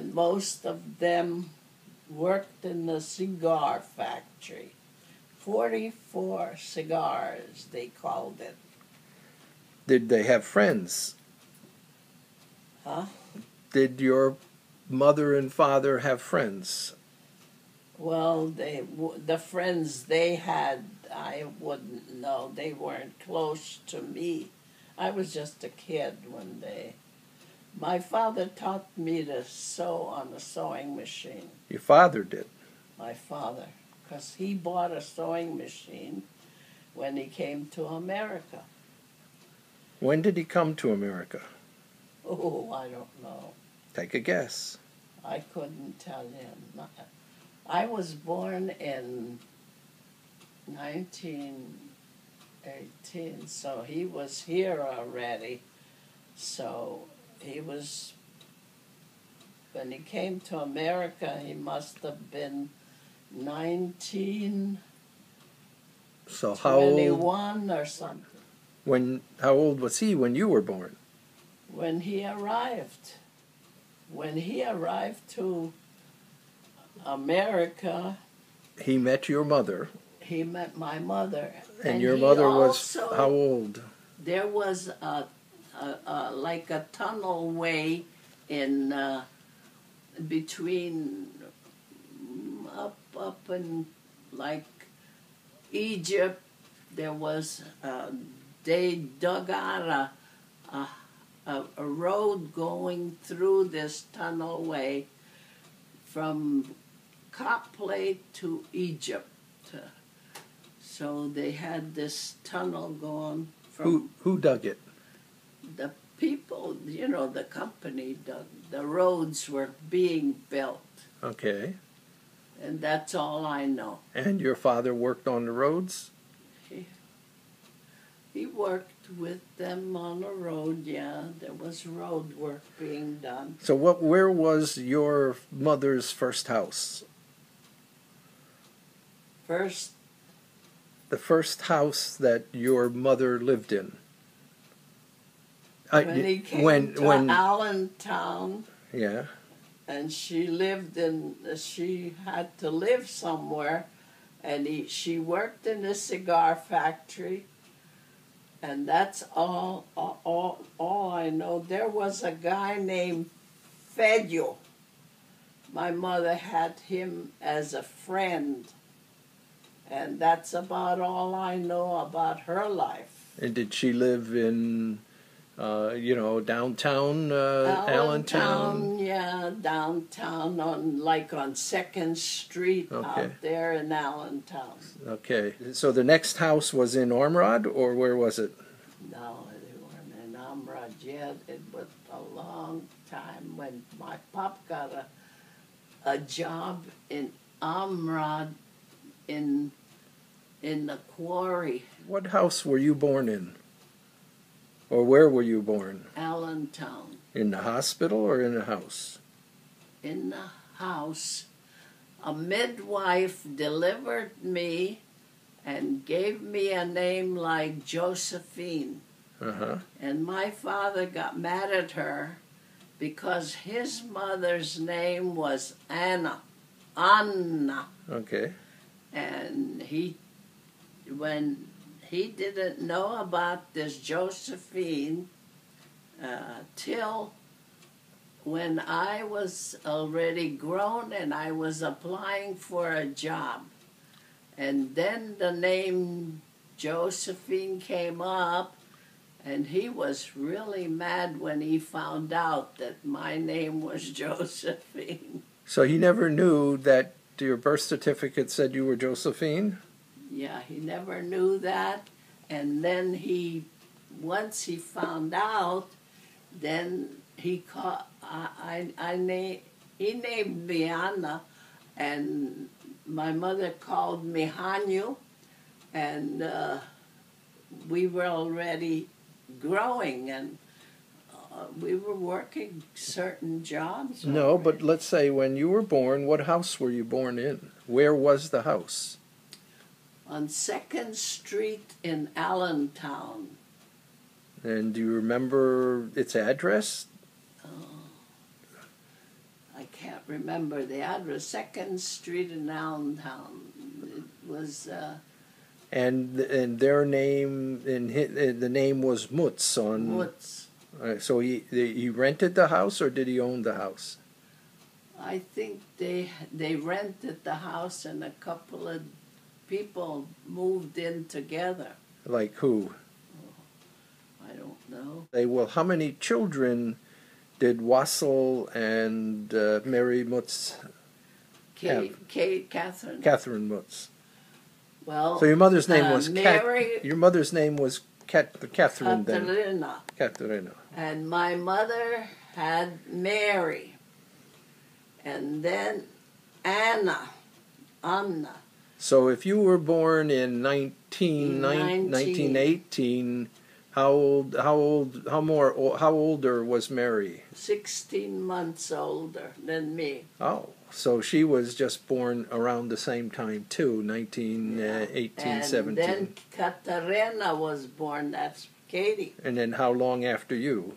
and most of them worked in the cigar factory. 44 cigars, they called it. Did they have friends? Huh? Did your mother and father have friends? Well, the friends they had, I wouldn't know. They weren't close to me. I was just a kid when they... My father taught me to sew on a sewing machine. Your father did? My father, because he bought a sewing machine when he came to America. When did he come to America? Oh, I don't know. Take a guess. I couldn't tell him. I was born in 1918, so he was here already. So he was, when he came to America, he must have been 1921 So how old, or something. how old was he when you were born? When he arrived. When he arrived to America, He met your mother. he met my mother. And your mother was also, how old? There was like a tunnel way in between up in like Egypt. There was they dug out a road going through this tunnel way from Copley to Egypt. So they had this tunnel going from... Who dug it? The people, you know, the company dug. The roads were being built. Okay. And that's all I know. And your father worked on the roads? He worked with them on the road, yeah. There was road work being done. So where was your mother's first house? The first house that your mother lived in? When he came to Allentown, yeah, and she lived in, she had to live somewhere, and she worked in a cigar factory, and that's all I know. There was a guy named Fedio. My mother had him as a friend, and that's about all I know about her life. And did she live in, downtown Allentown? Yeah, downtown on 2nd Street out there in Allentown. Okay. So the next house was in Ormrod, or where was it? No, they weren't in Ormrod yet. It was a long time when my pop got a job in Ormrod in the quarry. What house were you born in? Or where were you born? Allentown. In the hospital or in the house? In the house. A midwife delivered me and gave me a name like Josephine. Uh-huh. And my father got mad at her because his mother's name was Anna. Okay. And when he didn't know about this Josephine till when I was already grown and I was applying for a job. And then the name Josephine came up, and he was really mad when he found out that my name was Josephine. So he never knew that your birth certificate said you were Josephine? Yeah, he never knew that. And then once he found out, then he named me Anna, and my mother called me Hanyu, and we were already growing, and we were working certain jobs. No, already. but let's say when you were born, what house were you born in? Where was the house? On 2nd Street in Allentown. And do you remember its address? I can't remember the address. 2nd Street in Allentown. It was. And their name the name was Mutz on. Mutz. So he rented the house, or did he own the house? I think they rented the house, and a couple of people moved in together. Like who? I don't know. Well, how many children did Wassel and Mary Mutz have? Catherine. Catherine Mutz. Well, So your mother's name was Mary. Your mother's name was Catherine then. Caterina. And my mother had Mary, and then Anna. So if you were born in 1918, how older was Mary? 16 months older than me. Oh, so she was just born around the same time too, 18, 17. And then Caterina was born, that's Katie. And then how long after you?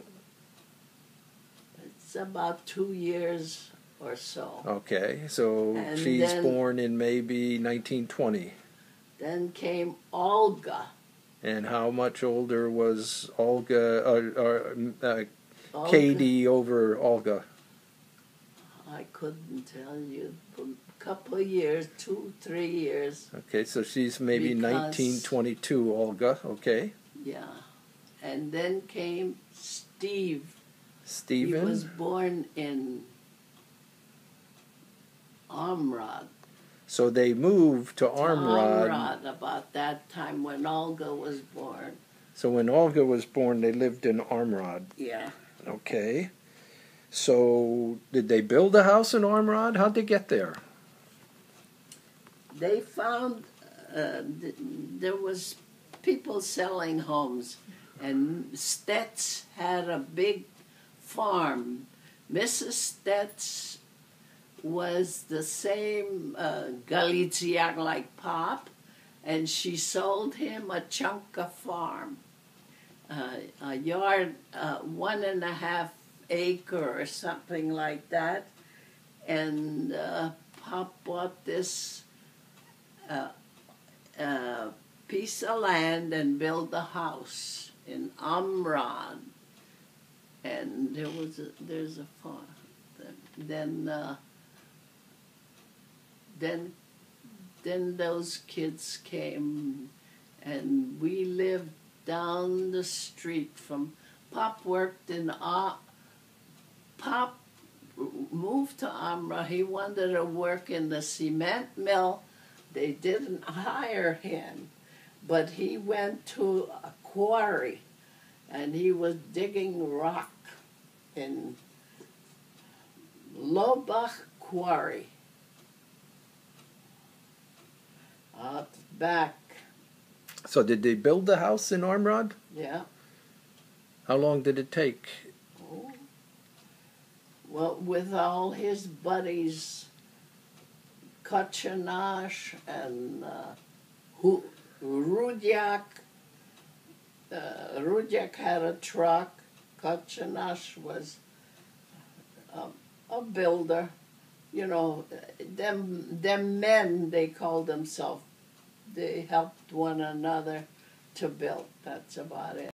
It's about 2 years or so. Okay, so And she's then, born in maybe 1920. Then came Olga. And how much older was Olga, Olga. Katie over Olga? I couldn't tell you. A couple of years, 2, 3 years. Okay, so she's maybe 1922, Olga, okay. Yeah. And then came Steve. Stephen? He was born in Armrod. So they moved to Armrod. Armrod about that time when Olga was born. So when Olga was born, they lived in Armrod. Yeah. Okay. So did they build a house in Armrod? How'd they get there? They found there was people selling homes, and Stetz had a big farm. Mrs. Stetz was the same Galician like Pop, and she sold him a chunk of farm, a yard, 1.5 acre or something like that, and Pop bought this piece of land and built a house in Amran, and there's a farm. Then those kids came, and we lived down the street from. Pop worked in Pop moved to Amra. He wanted to work in the cement mill. They didn't hire him, but he went to a quarry, and he was digging rock in Lobach Quarry. Out back. So did they build the house in Armrod? Yeah. How long did it take? Oh. Well, with all his buddies, Kachanash and Rudyak. Rudyak had a truck. Kachanash was a builder. You know, them men, they called themselves. They helped one another to build. That's about it.